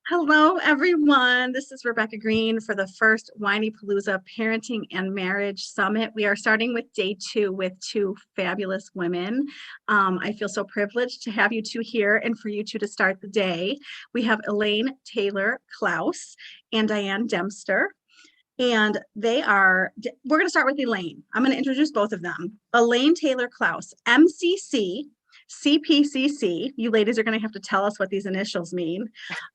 Hello, everyone. This is Rebecca Green for the first Whinypaluza Parenting and Marriage Summit. We are starting with day 2 with 2 fabulous women. I feel so privileged to have you two here and for you two to start the day. We have Elaine Taylor-Klaus and Diane Dempster. And we're going to start with Elaine. I'm going to introduce both of them. Elaine Taylor-Klaus, MCC, CPCC. You ladies are going to have to tell us what these initials mean.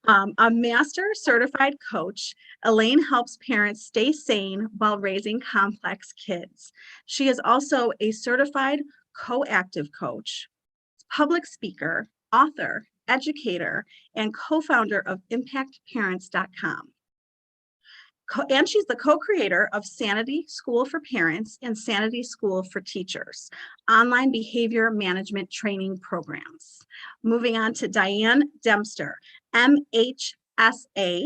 A master certified coach. Elaine helps parents stay sane while raising complex kids. She is also a certified coactive coach, public speaker, author, educator, and co-founder of impactparents.com. And she's the co-creator of Sanity School for Parents and Sanity School for Teachers, online behavior management training programs. Moving on to Diane Dempster, MHSA,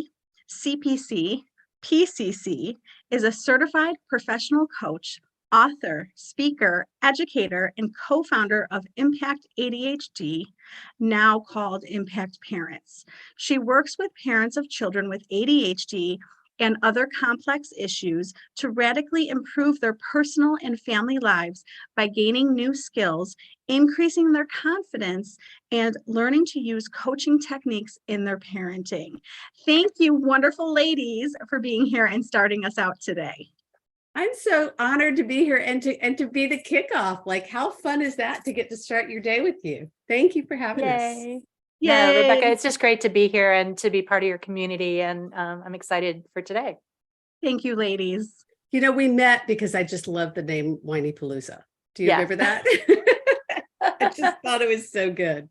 CPC, PCC, is a certified professional coach, author, speaker, educator, and co-founder of Impact ADHD, now called Impact Parents. She works with parents of children with ADHD and other complex issues to radically improve their personal and family lives by gaining new skills, increasing their confidence, and learning to use coaching techniques in their parenting. Thank you, wonderful ladies, for being here and starting us out today. I'm so honored to be here and to be the kickoff. Like, how fun is that to get to start your day with you? Thank you for having us. Yeah, Rebecca, it's just great to be here and to be part of your community. And I'm excited for today. Thank you, ladies. You know, we met because I just love the name Whinypaluza. Do you remember that? I just thought it was so good.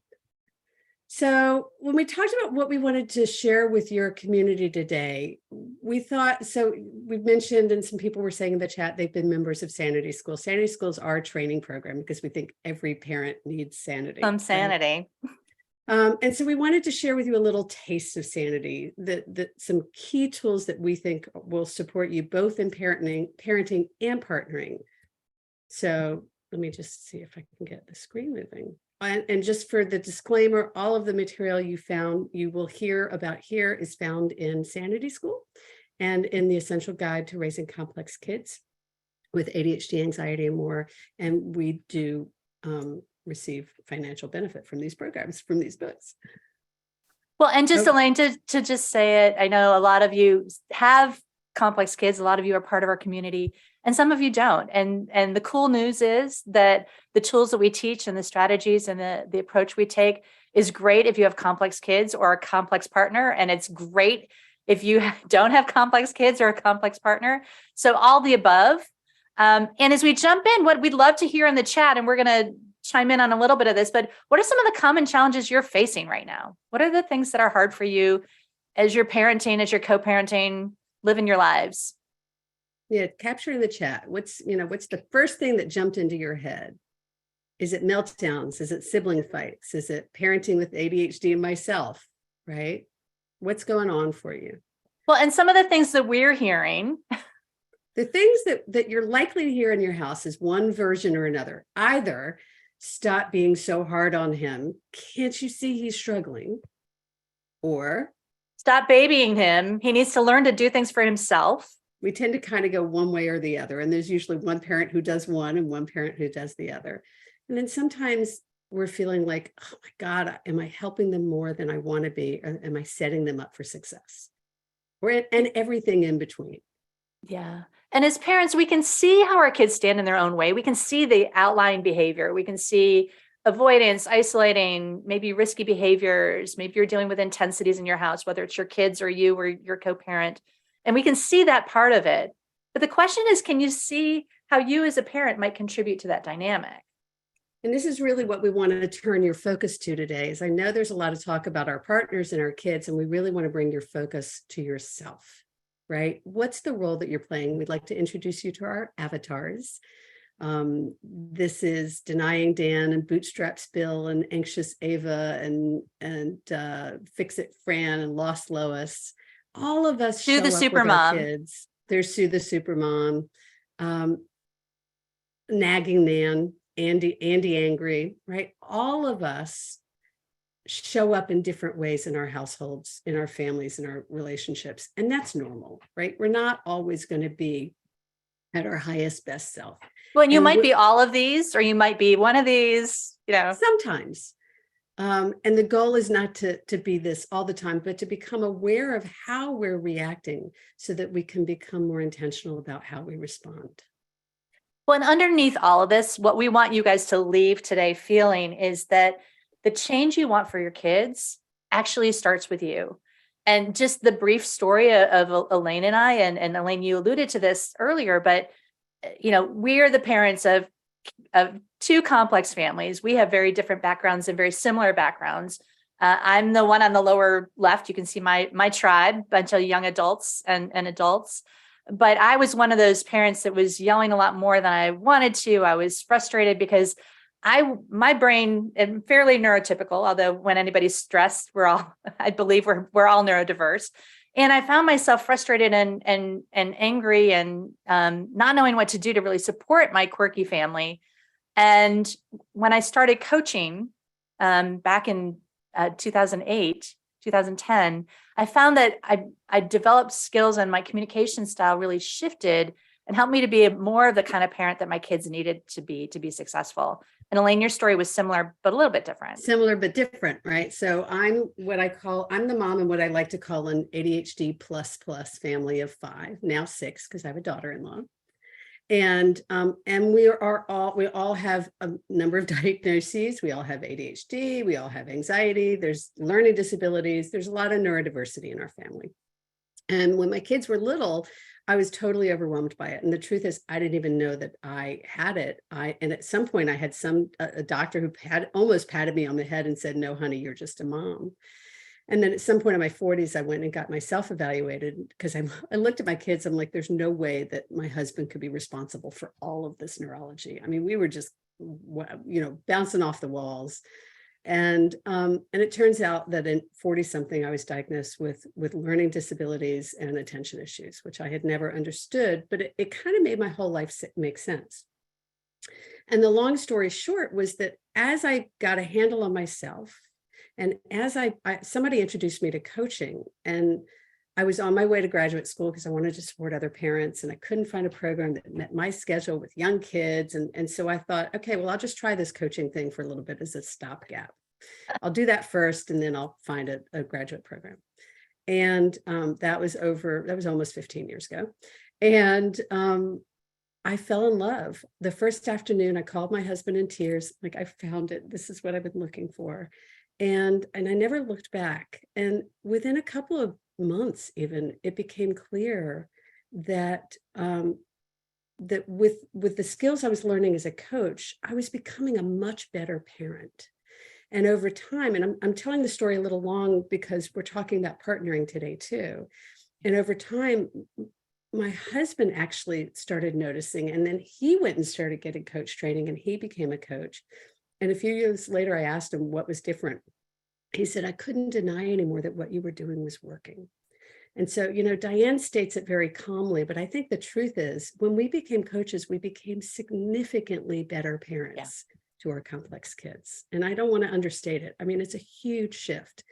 So when we talked about what we wanted to share with your community today, we thought, so we've mentioned, and some people were saying in the chat, they've been members of Sanity School. Sanity School is our training program because we think every parent needs sanity. Some sanity. Right? And so we wanted to share with you a little taste of sanity, some key tools that we think will support you both in parenting and partnering. So let me just see if I can get the screen moving. And just for the disclaimer, all of the material you will hear about here is found in Sanity School and in the Essential Guide to Raising Complex Kids with ADHD, anxiety, and more. And we do receive financial benefit from these programs, from these books. Well, and just Elaine, to just say it, I know a lot of you have complex kids, a lot of you are part of our community, and some of you don't. And the cool news is that the tools that we teach and the strategies and the approach we take is great if you have complex kids or a complex partner. And it's great if you don't have complex kids or a complex partner. So all the above. And as we jump in, what we'd love to hear in the chat, and we're going to chime in on a little bit of this, but what are some of the common challenges you're facing right now? What are the things that are hard for you as you're parenting, as you're co-parenting, living your lives? Yeah, capture in the chat. What's the first thing that jumped into your head? Is it meltdowns? Is it sibling fights? Is it parenting with ADHD and myself, right? What's going on for you? Well, and some of the things that we're hearing. The things that you're likely to hear in your house is one version or another. Either stop being so hard on him. Can't you see he's struggling? Or stop babying him. He needs to learn to do things for himself. We tend to kind of go one way or the other. And there's usually one parent who does one and one parent who does the other. And then sometimes we're feeling like, oh my God, am I helping them more than I want to be? Or am I setting them up for success? And everything in between. Yeah. And as parents, we can see how our kids stand in their own way. We can see the outlying behavior. We can see avoidance, isolating, maybe risky behaviors. Maybe you're dealing with intensities in your house, whether it's your kids or you or your co-parent. And we can see that part of it. But the question is, can you see how you as a parent might contribute to that dynamic? And this is really what we want to turn your focus to today, is I know there's a lot of talk about our partners and our kids, and we really want to bring your focus to yourself, right? What's the role that you're playing? We'd like to introduce you to our avatars. This is Denying Dan and Bootstraps Bill and Anxious Ava and Fix It Fran and Lost Lois. All of us Sue the Supermom. Kids. There's Sue the Supermom, Nagging Nan, Andy Angry, right? All of us show up in different ways in our households, in our families, in our relationships. And that's normal, right? We're not always going to be at our highest, best self. Well, and you And might be all of these, or you might be one of these, sometimes. And the goal is not to be this all the time, but to become aware of how we're reacting so that we can become more intentional about how we respond. Well, and underneath all of this, what we want you guys to leave today feeling is that the change you want for your kids actually starts with you. And just the brief story of Elaine and I, and Elaine, you alluded to this earlier, but we're the parents of two complex families. We have very different backgrounds and very similar backgrounds. I'm the one on the lower left. You can see my tribe, bunch of young adults and adults. But I was one of those parents that was yelling a lot more than I wanted to. I was frustrated because my brain is fairly neurotypical, although when anybody's stressed, I believe we're all neurodiverse. And I found myself frustrated and angry and not knowing what to do to really support my quirky family. And when I started coaching back in 2008, 2010, I found that I developed skills and my communication style really shifted and helped me to be more of the kind of parent that my kids needed to be successful. And Elaine, your story was similar, but a little bit different. Similar, but different, right? So I'm the mom in what I like to call an ADHD plus family of 5, now 6, because I have a daughter-in-law. And we all have a number of diagnoses. We all have ADHD, we all have anxiety, there's learning disabilities, there's a lot of neurodiversity in our family. And when my kids were little, I was totally overwhelmed by it. And the truth is, I didn't even know that I had it. And at some point I had a doctor who almost patted me on the head and said, "No, honey, you're just a mom." And then at some point in my 40s, I went and got myself evaluated because I looked at my kids. I'm like, there's no way that my husband could be responsible for all of this neurology. I mean, we were just, bouncing off the walls. And it turns out that in 40-something, I was diagnosed with learning disabilities and attention issues, which I had never understood, but it kind of made my whole life make sense. And the long story short was that as I got a handle on myself, and as somebody introduced me to coaching, and I was on my way to graduate school because I wanted to support other parents, and I couldn't find a program that met my schedule with young kids. And so I thought, okay, well, I'll just try this coaching thing for a little bit as a stopgap. I'll do that first, and then I'll find a graduate program. And that was almost 15 years ago. And I fell in love. The first afternoon, I called my husband in tears, like, I found it. This is what I've been looking for. And I never looked back. And within a couple of months, even, it became clear that that with the skills I was learning as a coach, I was becoming a much better parent. And over time, and I'm telling the story a little long because we're talking about partnering today too. And over time, my husband actually started noticing, and then he went and started getting coach training, and he became a coach. And a few years later, I asked him what was different. He said, "I couldn't deny anymore that what you were doing was working." And so, Diane states it very calmly, but I think the truth is, when we became coaches, we became significantly better parents to our complex kids. And I don't want to understate it. I mean, it's a huge shift.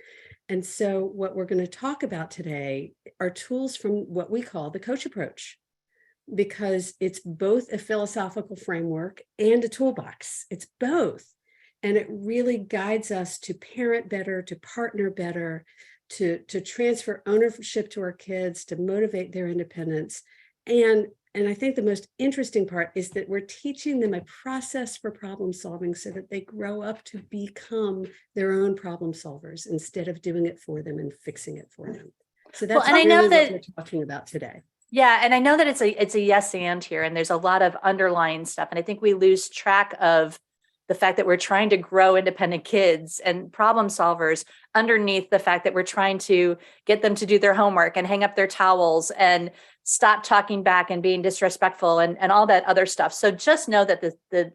And so what we're going to talk about today are tools from what we call the coach approach, because it's both a philosophical framework and a toolbox. It's both. And it really guides us to parent better, to partner better, to transfer ownership to our kids, to motivate their independence. And I think the most interesting part is that we're teaching them a process for problem solving so that they grow up to become their own problem solvers instead of doing it for them and fixing it for them. So that's what we're talking about today. Yeah. And I know that it's a yes and here, and there's a lot of underlying stuff. And I think we lose track of the fact that we're trying to grow independent kids and problem solvers underneath the fact that we're trying to get them to do their homework and hang up their towels and stop talking back and being disrespectful and all that other stuff. So just know that the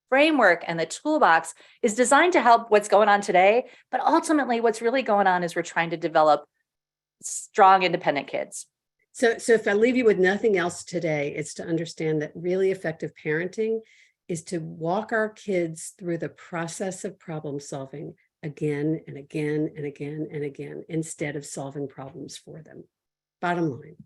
framework and the toolbox is designed to help what's going on today. But ultimately, what's really going on is we're trying to develop strong, independent kids. So if I leave you with nothing else today, it's to understand that really effective parenting is to walk our kids through the process of problem solving again and again and again and again, instead of solving problems for them. Bottom line.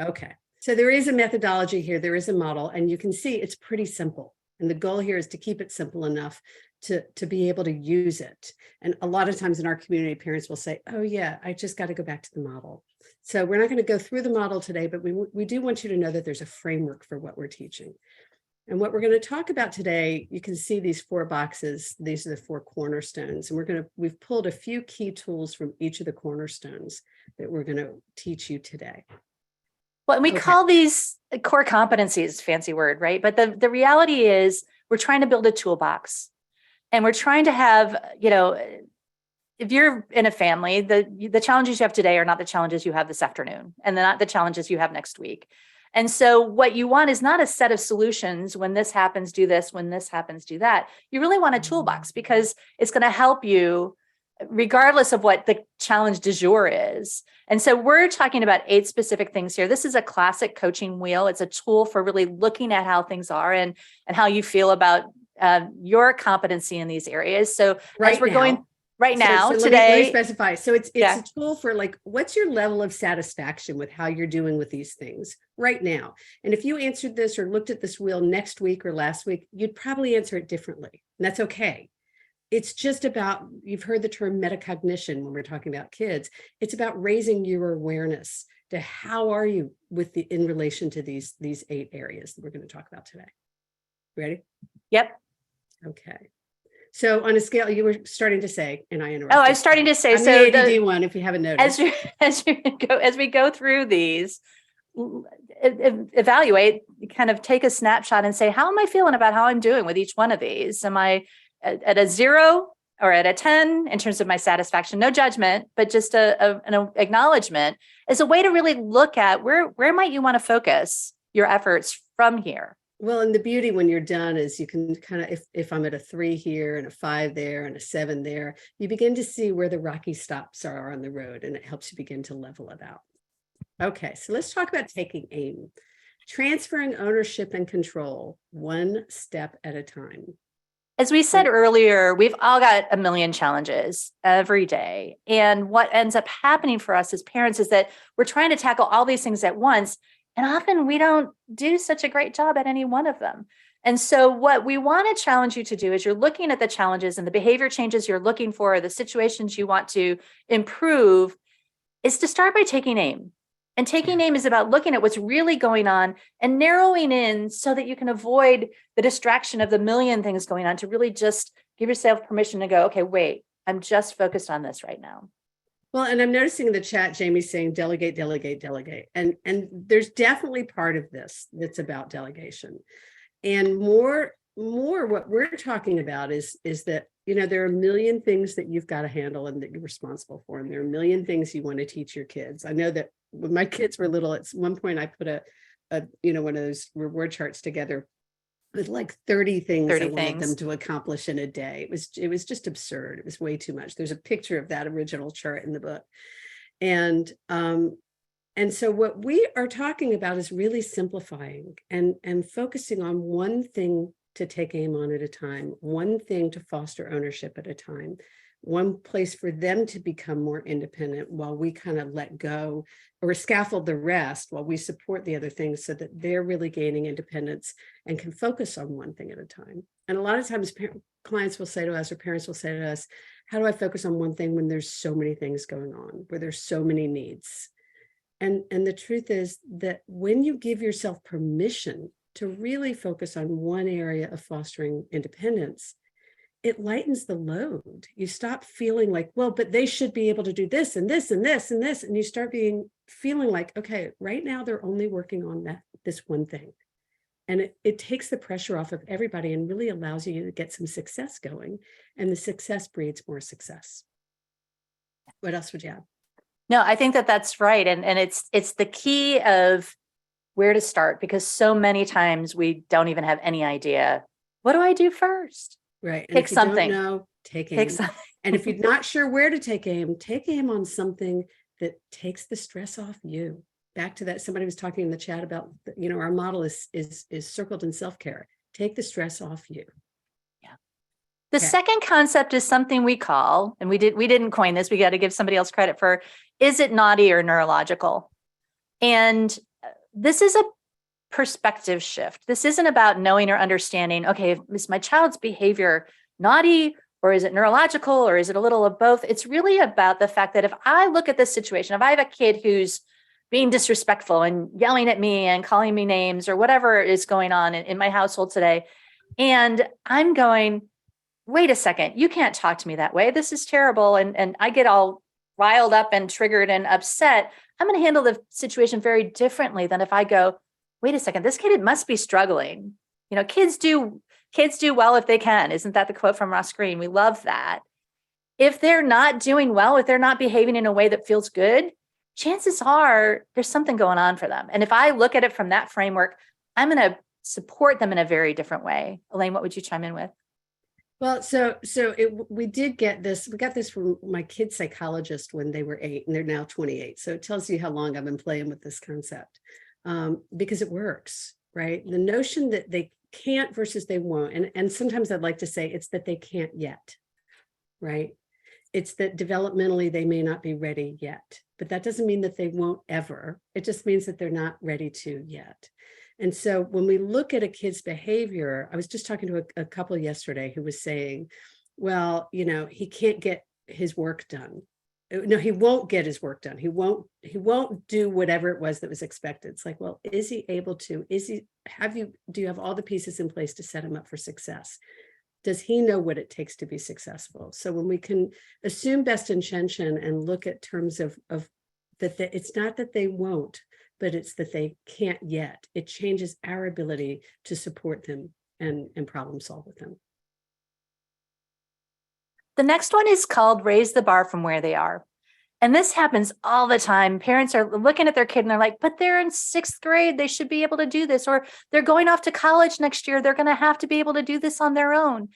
Okay, so there is a methodology here, there is a model, and you can see it's pretty simple. And the goal here is to keep it simple enough to be able to use it. And a lot of times in our community, parents will say, oh yeah, I just got to go back to the model. So we're not going to go through the model today, but we do want you to know that there's a framework for what we're teaching. And what we're going to talk about today, you can see these 4 boxes. These are the 4 cornerstones. And we've pulled a few key tools from each of the cornerstones that we're going to teach you today. Well, and we Okay. call these core competencies, fancy word, right? But the reality is we're trying to build a toolbox, and we're trying to have, if you're in a family, the challenges you have today are not the challenges you have this afternoon, and they're not the challenges you have next week. And so what you want is not a set of solutions. When this happens, do this. When this happens, do that. You really want a toolbox, because it's going to help you regardless of what the challenge du jour is. And so we're talking about 8 specific things here. This is a classic coaching wheel. It's a tool for really looking at how things are and how you feel about your competency in these areas. So as we're going right now, so today, let me specify. So it's Yeah. a tool for, like, what's your level of satisfaction with how you're doing with these things right now? And if you answered this or looked at this wheel next week or last week, you'd probably answer it differently. And that's okay. It's just about, you've heard the term metacognition when we're talking about kids. It's about raising your awareness to how are you in relation to these 8 areas that we're going to talk about today. Ready? Yep. Okay. So on a scale, you were starting to say, and I interrupted. Oh, I was starting to say, I'm so the ADD one, if you haven't noticed. as we go through these, evaluate, kind of take a snapshot and say, how am I feeling about how I'm doing with each one of these? Am I at a 0 or at a 10 in terms of my satisfaction? No judgment, but just an acknowledgement as a way to really look at where might you want to focus your efforts from here. Well, and the beauty when you're done is you can kind of, if I'm at a 3 here and a 5 there and a 7 there, you begin to see where the rocky stops are on the road, and it helps you begin to level it out. Okay, so let's talk about taking aim. Transferring ownership and control, one step at a time. As we said earlier, we've all got a million challenges every day. And what ends up happening for us as parents is that we're trying to tackle all these things at once. And often we don't do such a great job at any one of them. And so what we want to challenge you to do is you're looking at the challenges and the behavior changes you're looking for, the situations you want to improve, is to start by taking aim. And taking aim is about looking at what's really going on and narrowing in so that you can avoid the distraction of the million things going on, to really just give yourself permission to go, okay, wait, I'm just focused on this right now. Well, and I'm noticing in the chat, Jamie's saying delegate, delegate, delegate. And there's definitely part of this that's about delegation. And more what we're talking about is that, there are a million things that you've got to handle and that you're responsible for. And there are a million things you want to teach your kids. I know that when my kids were little, at one point I put a one of those reward charts together with like 30 things I wanted them to accomplish in a day. It was just absurd. It was way too much. There's a picture of that original chart in the book. And so what we are talking about is really simplifying and focusing on one thing to take aim on at a time, one thing to foster ownership at a time, one place for them to become more independent while we kind of let go or scaffold the rest while we support the other things so that they're really gaining independence and can focus on one thing at a time. And a lot of times clients will say to us, or parents will say to us, how do I focus on one thing when there's so many things going on, where there's so many needs? And the truth is that when you give yourself permission to really focus on one area of fostering independence, it lightens the load. You stop feeling like, well, but they should be able to do this and this and this and this. And you start feeling like, okay, right now they're only working on this one thing. And it takes the pressure off of everybody and really allows you to get some success going. And the success breeds more success. What else would you add? No, I think that's right. And it's the key of where to start, because so many times we don't even have any idea, what do I do first? Right. And Pick if you something. don't know, take aim. And if you're not sure where to take aim on something that takes the stress off you. Back to that, somebody was talking in the chat about, our model is circled in self-care. Take the stress off you. Yeah. The Okay. second concept is something we call, and we didn't coin this, we got to give somebody else credit for, is it naughty or neurological? And this is a perspective shift. This isn't about knowing or understanding, okay, is my child's behavior naughty, or is it neurological, or is it a little of both? It's really about the fact that if I look at this situation, if I have a kid who's being disrespectful and yelling at me and calling me names or whatever is going on in my household today, and I'm going, wait a second, you can't talk to me that way. This is terrible. And I get all riled up and triggered and upset. I'm going to handle the situation very differently than if I go, wait a second, this kid must be struggling. You know, kids do well if they can. Isn't that the quote from Ross Greene? We love that. If they're not doing well, if they're not behaving in a way that feels good, chances are there's something going on for them. And if I look at it from that framework, I'm going to support them in a very different way. Elaine, what would you chime in with? Well, we did get this. We got this from my kid psychologist when they were 8, and they're now 28. So it tells you how long I've been playing with this concept, because it works, right? The notion that they can't versus they won't, and sometimes I'd like to say it's that they can't yet, right? It's that developmentally they may not be ready yet, but that doesn't mean that they won't ever. It just means that they're not ready to yet. And so when we look at a kid's behavior, I was just talking to a couple yesterday who was saying, well, you know, he can't get his work done. No, he won't get his work done. He won't do whatever it was that was expected. It's like, well, is he able to? Do you have all the pieces in place to set him up for success? Does he know what it takes to be successful? So when we can assume best intention and look at terms of that, it's not that they won't, but it's that they can't yet. It changes our ability to support them and problem solve with them. The next one is called raise the bar from where they are. And this happens all the time. Parents are looking at their kid and they're like, but they're in 6th grade. They should be able to do this. Or they're going off to college next year. They're going to have to be able to do this on their own.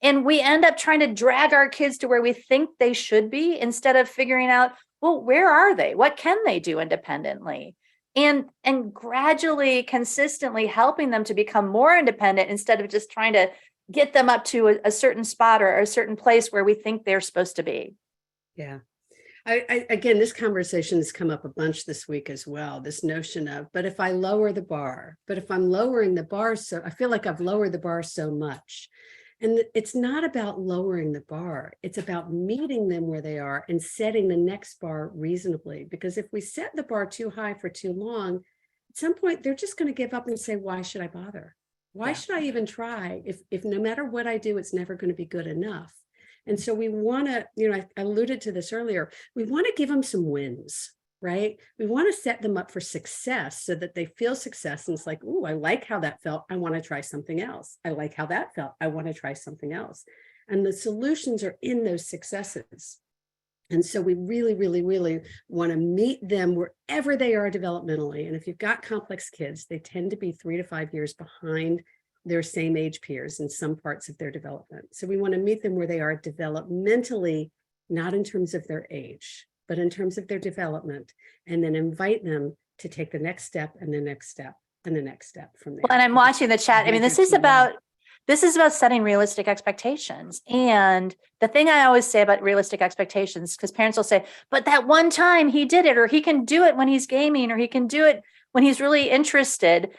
And we end up trying to drag our kids to where we think they should be instead of figuring out, well, where are they? What can they do independently? And gradually, consistently helping them to become more independent instead of just trying to get them up to a certain spot or a certain place where we think they're supposed to be. Yeah. Again, this conversation has come up a bunch this week as well. This notion of, but if I lower the bar, but if I'm lowering the bar, so I feel like I've lowered the bar so much. And it's not about lowering the bar. It's about meeting them where they are and setting the next bar reasonably. Because if we set the bar too high for too long, at some point, they're just going to give up and say, why should I bother? Why should I even try? If no matter what I do, it's never going to be good enough. And so we want to, you know, I alluded to this earlier, we want to give them some wins, right? We want to set them up for success so that they feel success. And it's like, oh, I like how that felt. I want to try something else. I like how that felt. I want to try something else. And the solutions are in those successes. And so we really, really, really want to meet them wherever they are developmentally. And if you've got complex kids, they tend to be 3 to 5 years behind their same age peers in some parts of their development. So we want to meet them where they are developmentally, not in terms of their age, but in terms of their development, and then invite them to take the next step and the next step and the next step from there. Well, and I'm watching the chat. I mean, this is about setting realistic expectations. And the thing I always say about realistic expectations, because parents will say, but that one time he did it, or he can do it when he's gaming, or he can do it when he's really interested.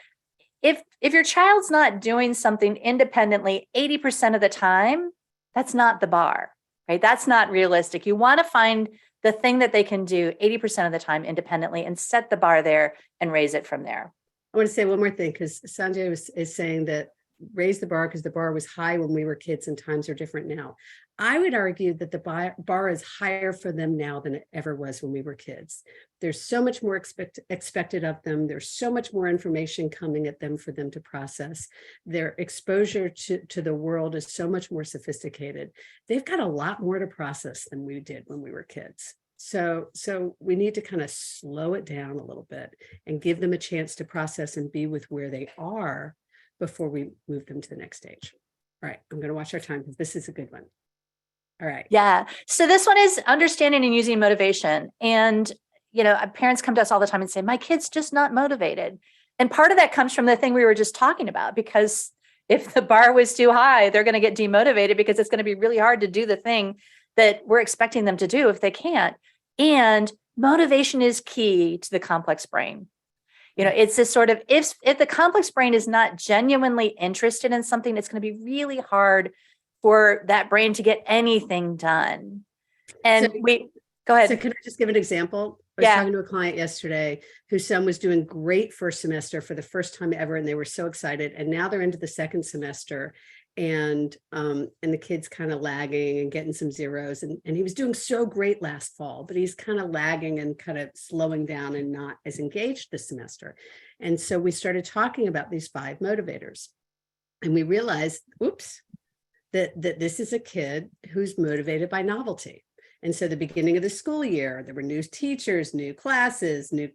If your child's not doing something independently 80% of the time, that's not the bar, right? That's not realistic. You want to find the thing that they can do 80% of the time independently and set the bar there and raise it from there. I want to say one more thing, because Sanjay is saying that raise the bar because the bar was high when we were kids and times are different now. I would argue that the bar is higher for them now than it ever was when we were kids. There's so much more expected of them. There's so much more information coming at them for them to process. Their exposure to the world is so much more sophisticated. They've got a lot more to process than we did when we were kids. So we need to kind of slow it down a little bit and give them a chance to process and be with where they are before we move them to the next stage. All right, I'm going to watch our time because this is a good one. All right. Yeah. So this one is understanding and using motivation. And, you know, parents come to us all the time and say, my kid's just not motivated. And part of that comes from the thing we were just talking about, because If the bar was too high, they're going to get demotivated because it's going to be really hard to do the thing that we're expecting them to do if they can't. And motivation is key to the complex brain. It's this sort of, if the complex brain is not genuinely interested in something, it's going to be really hard for that brain to get anything done. And go ahead. So can I just give an example? I was talking to a client yesterday whose son was doing great first semester for the first time ever, and they were so excited. And now they're into the second semester, and the kid's kind of lagging and getting some zeros. And he was doing so great last fall, but he's kind of lagging and kind of slowing down and not as engaged this semester. And so we started talking about these 5 motivators, and we realized, oops, that this is a kid who's motivated by novelty. And so the beginning of the school year, there were new teachers, new classes, new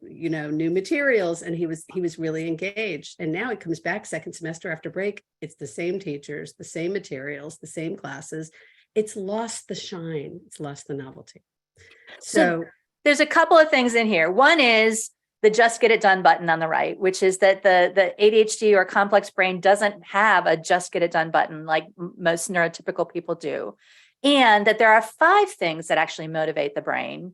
materials, and he was really engaged. And now it comes back second semester after break. It's the same teachers, the same materials, the same classes. It's lost the shine. It's lost the novelty. So there's a couple of things in here. One is the just get it done button on the right, which is that the ADHD or complex brain doesn't have a just get it done button like most neurotypical people do. And that there are 5 things that actually motivate the brain: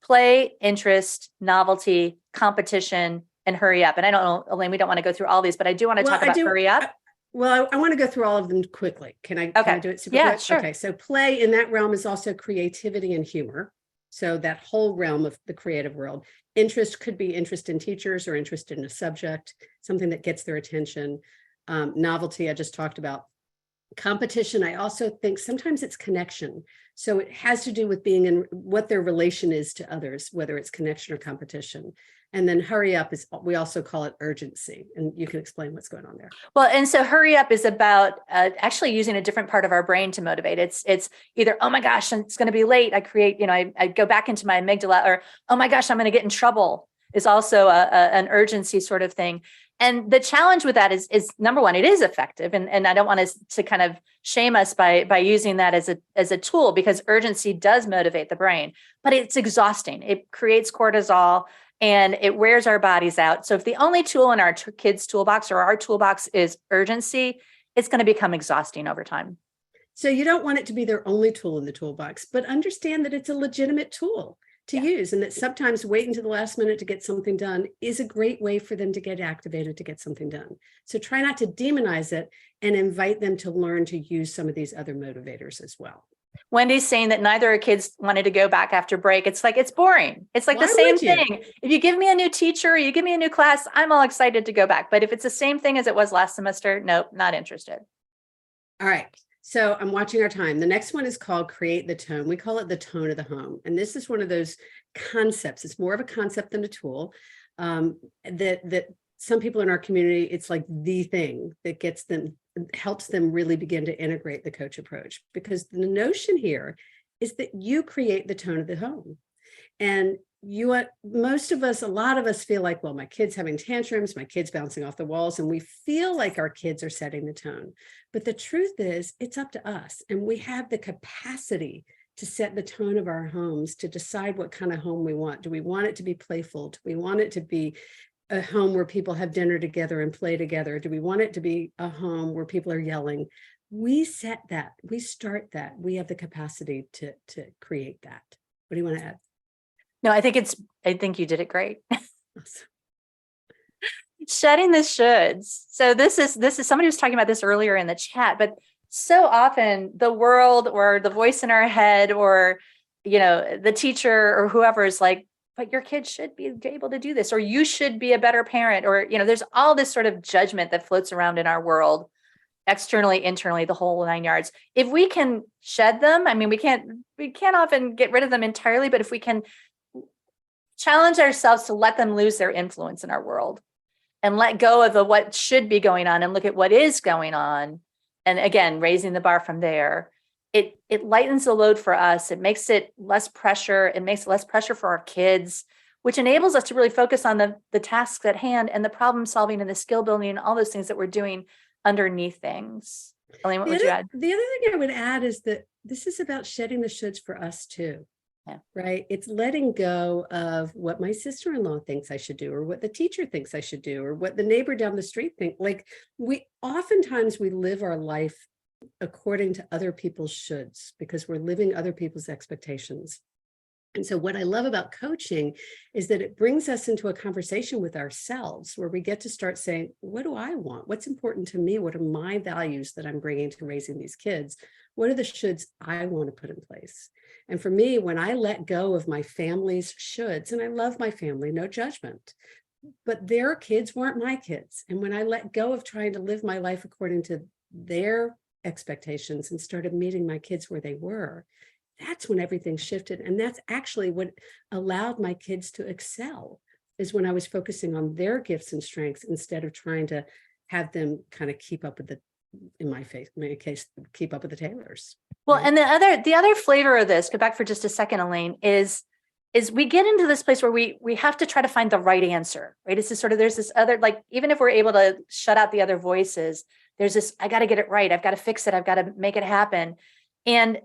play, interest, novelty, competition, and hurry up. And I don't know, Elaine, we don't want to go through all these, but I do want to talk about hurry up. I want to go through all of them quickly. Can I do it super quick? Sure. Okay, so play in that realm is also creativity and humor. So that whole realm of the creative world. Interest could be interest in teachers or interest in a subject, something that gets their attention. Novelty, I just talked about. Competition, I also think sometimes it's connection. So it has to do with being in what their relation is to others, whether it's connection or competition. And then hurry up is, we also call it urgency. And you can explain what's going on there. Well, and so hurry up is about actually using a different part of our brain to motivate. It's either, oh my gosh, it's going to be late. I create, I go back into my amygdala, or, oh my gosh, I'm going to get in trouble, is also an urgency sort of thing. And the challenge with that is number one, it is effective. And I don't want to kind of shame us by using that as a tool, because urgency does motivate the brain, but it's exhausting. It creates cortisol and it wears our bodies out. So if the only tool in our kids' toolbox or our toolbox is urgency, it's going to become exhausting over time. So you don't want it to be their only tool in the toolbox, but understand that it's a legitimate tool to use, and that sometimes waiting to the last minute to get something done is a great way for them to get activated to get something done. So try not to demonize it and invite them to learn to use some of these other motivators as well. Wendy's saying that neither her kids wanted to go back after break. It's like, it's boring. It's like the same thing. If you give me a new teacher, you give me a new class, I'm all excited to go back. But if it's the same thing as it was last semester, nope, not interested. All right. So I'm watching our time. The next one is called create the tone. We call it the tone of the home. And this is one of those concepts. It's more of a concept than a tool that some people in our community, it's like the thing that helps them really begin to integrate the coach approach. Because the notion here is that you create the tone of the home. And most of us, a lot of us feel like, well, my kid's having tantrums, my kid's bouncing off the walls, and we feel like our kids are setting the tone. But the truth is, it's up to us, and we have the capacity to set the tone of our homes, to decide what kind of home we want. Do we want it to be playful? Do we want it to be a home where people have dinner together and play together? Do we want it to be a home where people are yelling? We set that, we start that, we have the capacity to create that. What do you want to add? No, I think you did it great. Shedding the shoulds. So this is somebody was talking about this earlier in the chat, but so often the world or the voice in our head or, the teacher or whoever is like, but your kid should be able to do this, or you should be a better parent, or, there's all this sort of judgment that floats around in our world, externally, internally, the whole 9 yards. If we can shed them, I mean, we can't often get rid of them entirely, but if we can challenge ourselves to let them lose their influence in our world and let go of what should be going on and look at what is going on. And again, raising the bar from there, it lightens the load for us. It makes it less pressure. It makes less pressure for our kids, which enables us to really focus on the tasks at hand and the problem solving and the skill building and all those things that we're doing underneath things. Elaine, what would you add? The other thing I would add is that this is about shedding the shoulds for us too. right? It's letting go of what my sister-in-law thinks I should do, or what the teacher thinks I should do, or what the neighbor down the street thinks. Like oftentimes we live our life according to other people's shoulds because we're living other people's expectations. And so what I love about coaching is that it brings us into a conversation with ourselves where we get to start saying, what do I want? What's important to me? What are my values that I'm bringing to raising these kids? What are the shoulds I want to put in place? And for me, when I let go of my family's shoulds, and I love my family, no judgment, but their kids weren't my kids. And when I let go of trying to live my life according to their expectations and started meeting my kids where they were, that's when everything shifted. And that's actually what allowed my kids to excel, is when I was focusing on their gifts and strengths instead of trying to have them kind of keep up with the, in my case, keep up with the Taylors. Well, right? and the other flavor of this, go back for just a second, Elaine, is we get into this place where we have to try to find the right answer, right? It's just sort of, there's this other, like, even if we're able to shut out the other voices, there's this, I got to get it right. I've got to fix it. I've got to make it happen. And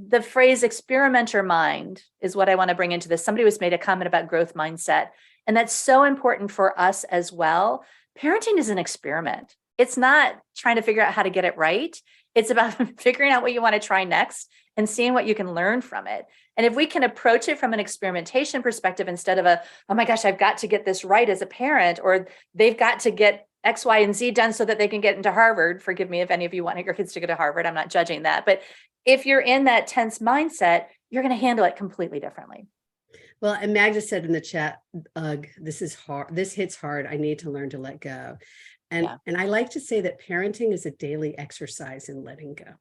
the phrase experimenter mind is what I want to bring into this. Somebody was made a comment about growth mindset, and that's so important for us as well. Parenting is an experiment. It's not trying to figure out how to get it right. It's about figuring out what you want to try next and seeing what you can learn from it. And if we can approach it from an experimentation perspective instead of a, oh my gosh, I've got to get this right as a parent, or they've got to get X, Y, and Z done so that they can get into Harvard. Forgive me if any of you want your kids to go to Harvard. I'm not judging that. But if you're in that tense mindset, you're going to handle it completely differently. Well, and Mag just said in the chat, this is hard. This hits hard. I need to learn to let go. And I like to say that parenting is a daily exercise in letting go.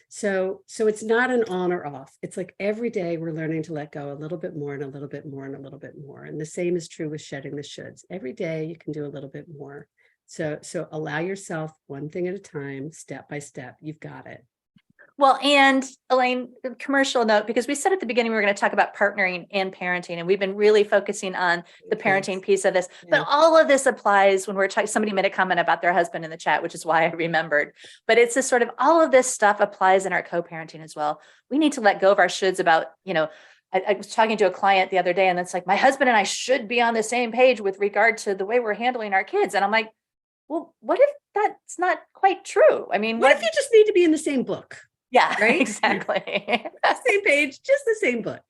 So it's not an on or off. It's like every day we're learning to let go a little bit more and a little bit more and a little bit more. And the same is true with shedding the shoulds. Every day you can do a little bit more. So allow yourself one thing at a time, step by step. You've got it. Well, and Elaine, commercial note, because we said at the beginning, we were going to talk about partnering and parenting, and we've been really focusing on the parenting piece of this, but all of this applies when we're talking. Somebody made a comment about their husband in the chat, which is why I remembered, but it's this sort of, all of this stuff applies in our co-parenting as well. We need to let go of our shoulds about, I was talking to a client the other day, and it's like, my husband and I should be on the same page with regard to the way we're handling our kids. And I'm like, well, what if that's not quite true? I mean, what if you just need to be in the same book? Yeah, right? Exactly. Same page, just the same book.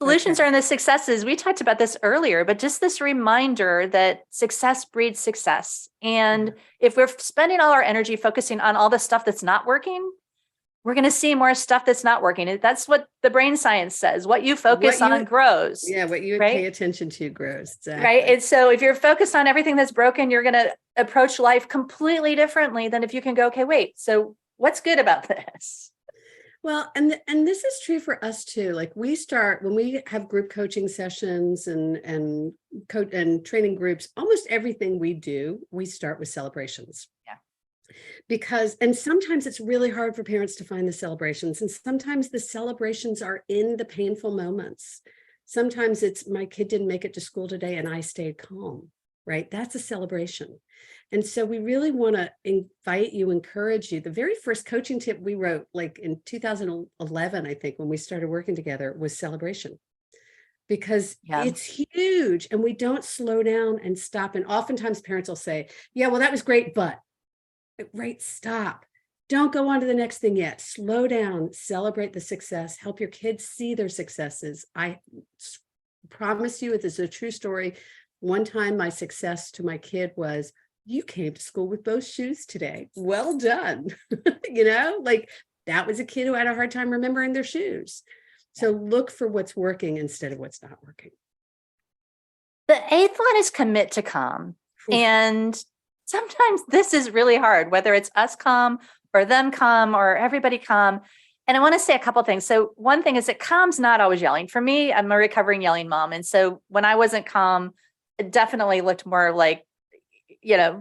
Solutions are in the successes. We talked about this earlier, but just this reminder that success breeds success. And if we're spending all our energy focusing on all the stuff that's not working, we're going to see more stuff that's not working. That's what the brain science says. What you focus on grows. Yeah, what you pay attention to grows. Exactly. Right. And so if you're focused on everything that's broken, you're going to approach life completely differently than if you can go, okay, wait, so what's good about this? Well, and this is true for us too. Like we start when we have group coaching sessions and training groups, almost everything we do, we start with celebrations. Yeah. And sometimes it's really hard for parents to find the celebrations. And sometimes the celebrations are in the painful moments. Sometimes it's my kid didn't make it to school today and I stayed calm, right? That's a celebration. And so we really want to invite you, encourage you. The very first coaching tip we wrote, like in 2011, I think, when we started working together, was celebration. Because it's huge and we don't slow down and stop. And oftentimes parents will say, yeah, well, that was great, but right, stop. Don't go on to the next thing yet. Slow down, celebrate the success, help your kids see their successes. I promise you, it is a true story. One time my success to my kid was, you came to school with both shoes today. Well done. Like that was a kid who had a hard time remembering their shoes. So look for what's working instead of what's not working. The eighth one is commit to calm. And sometimes this is really hard, whether it's us calm or them calm or everybody calm. And I want to say a couple of things. So one thing is that calm's not always yelling. For me, I'm a recovering yelling mom. And so when I wasn't calm, it definitely looked more like,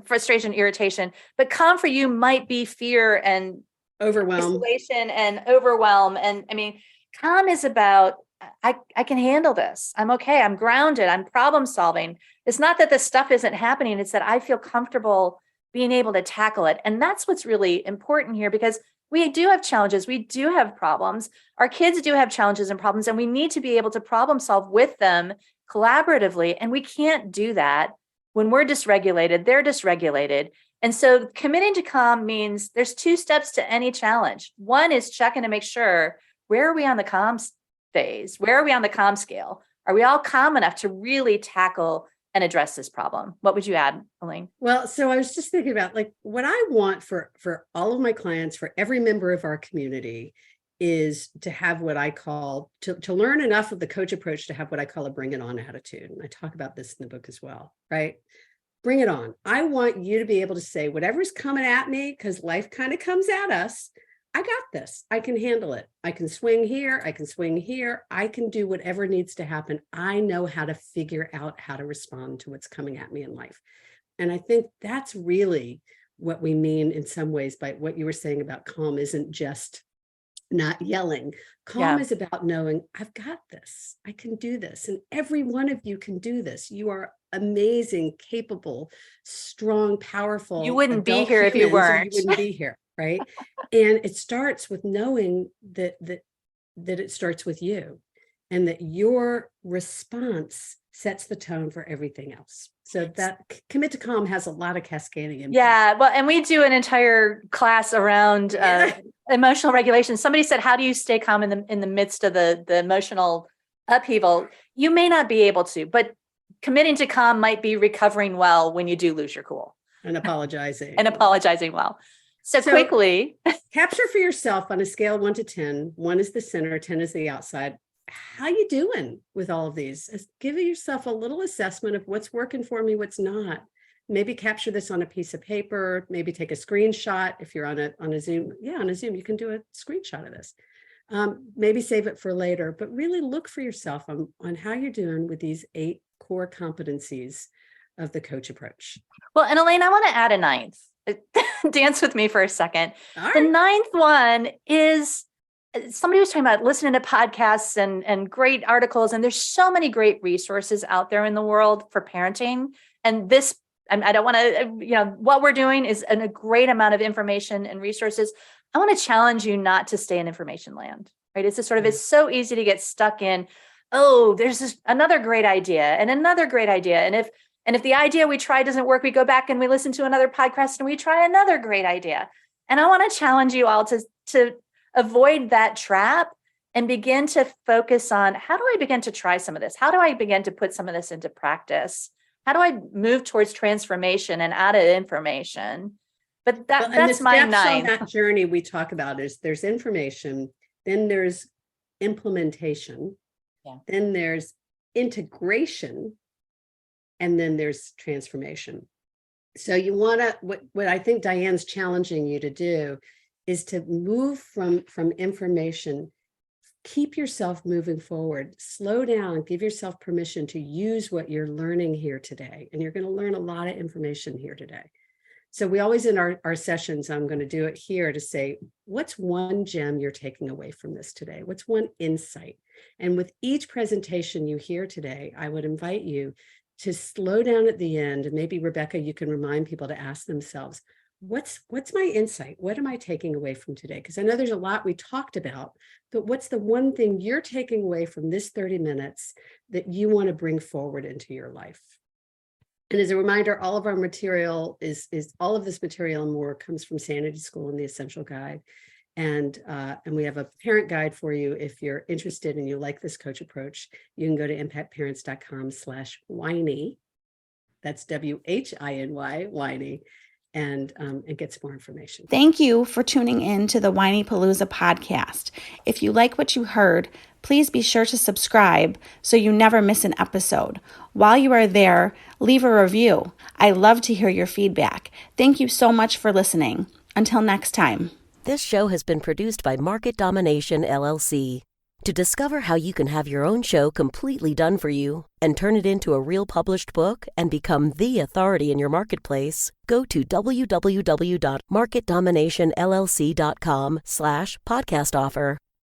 frustration, irritation, but calm for you might be fear and overwhelm, isolation and overwhelm. And I mean, calm is about, I can handle this. I'm okay. I'm grounded. I'm problem solving. It's not that the stuff isn't happening. It's that I feel comfortable being able to tackle it. And that's what's really important here, because we do have challenges. We do have problems. Our kids do have challenges and problems, and we need to be able to problem solve with them collaboratively. And we can't do that when we're dysregulated, they're dysregulated. And so committing to calm means there's 2 steps to any challenge. One is checking to make sure, where are we on the calm phase? Where are we on the calm scale? Are we all calm enough to really tackle and address this problem? What would you add, Elaine? Well, so I was just thinking about like what I want for all of my clients, for every member of our community, is to have what I call to learn enough of the coach approach to have what I call a bring it on attitude. And I talk about this in the book as well, right? Bring it on. I want you to be able to say whatever's coming at me, because life kind of comes at us. I got this. I can handle it. I can swing here. I can swing here. I can do whatever needs to happen. I know how to figure out how to respond to what's coming at me in life. And I think that's really what we mean in some ways by what you were saying about calm isn't just not yelling. Calm is about knowing I've got this. I can do this. And every one of you can do this. You are amazing, capable, strong, powerful. You wouldn't be here if you weren't. You wouldn't be here, right? And it starts with knowing that it starts with you, and that your response sets the tone for everything else. So that Commit to Calm has a lot of cascading impact. Yeah, well, and we do an entire class around emotional regulation. Somebody said, how do you stay calm in the midst of the emotional upheaval? You may not be able to, but committing to calm might be recovering well when you do lose your cool. And apologizing. well. So quickly. Capture for yourself on a scale of 1 to 10. 1 is the center, 10 is the outside. How you doing with all of these? Give yourself a little assessment of what's working for me, what's not. Maybe capture this on a piece of paper, maybe take a screenshot. If you're on a Zoom, on a Zoom, you can do a screenshot of this. Maybe save it for later, but really look for yourself on how you're doing with these 8 core competencies of the coach approach. Well, and Elaine, I want to add a 9th. Dance with me for a second. All right. The 9th one is, somebody was talking about listening to podcasts and great articles, and there's so many great resources out there in the world for parenting. And this, I don't want to, what we're doing is a great amount of information and resources. I want to challenge you not to stay in information land, right? It's just it's so easy to get stuck in, there's another great idea and another great idea. And if the idea we try doesn't work, we go back and we listen to another podcast and we try another great idea. And I want to challenge you all to avoid that trap and begin to focus on, how do I begin to try some of this? How do I begin to put some of this into practice? How do I move towards transformation and out of information? But that's my 9th. On that journey we talk about is there's information, then there's implementation, then there's integration, and then there's transformation. So you want to, what I think Diane's challenging you to do is to move from information, keep yourself moving forward, slow down, give yourself permission to use what you're learning here today. And you're going to learn a lot of information here today. So we always in our sessions, I'm going to do it here to say, what's one gem you're taking away from this today? What's one insight? And with each presentation you hear today, I would invite you to slow down at the end. And maybe Rebecca, you can remind people to ask themselves, what's my insight? What am I taking away from today? Because I know there's a lot we talked about, but what's the one thing you're taking away from this 30 minutes that you want to bring forward into your life? And as a reminder, all of our material is all of this material and more comes from Sanity School and the Essential Guide. And we have a parent guide for you. If you're interested and you like this coach approach, you can go to impactparents.com/whiny. That's WHINY, whiny, and get some more information. Thank you for tuning in to the Whinypaluza podcast. If you like what you heard, please be sure to subscribe so you never miss an episode. While you are there, leave a review. I love to hear your feedback. Thank you so much for listening. Until next time. This show has been produced by Market Domination, LLC. To discover how you can have your own show completely done for you and turn it into a real published book and become the authority in your marketplace, go to www.marketdominationllc.com/podcast offer.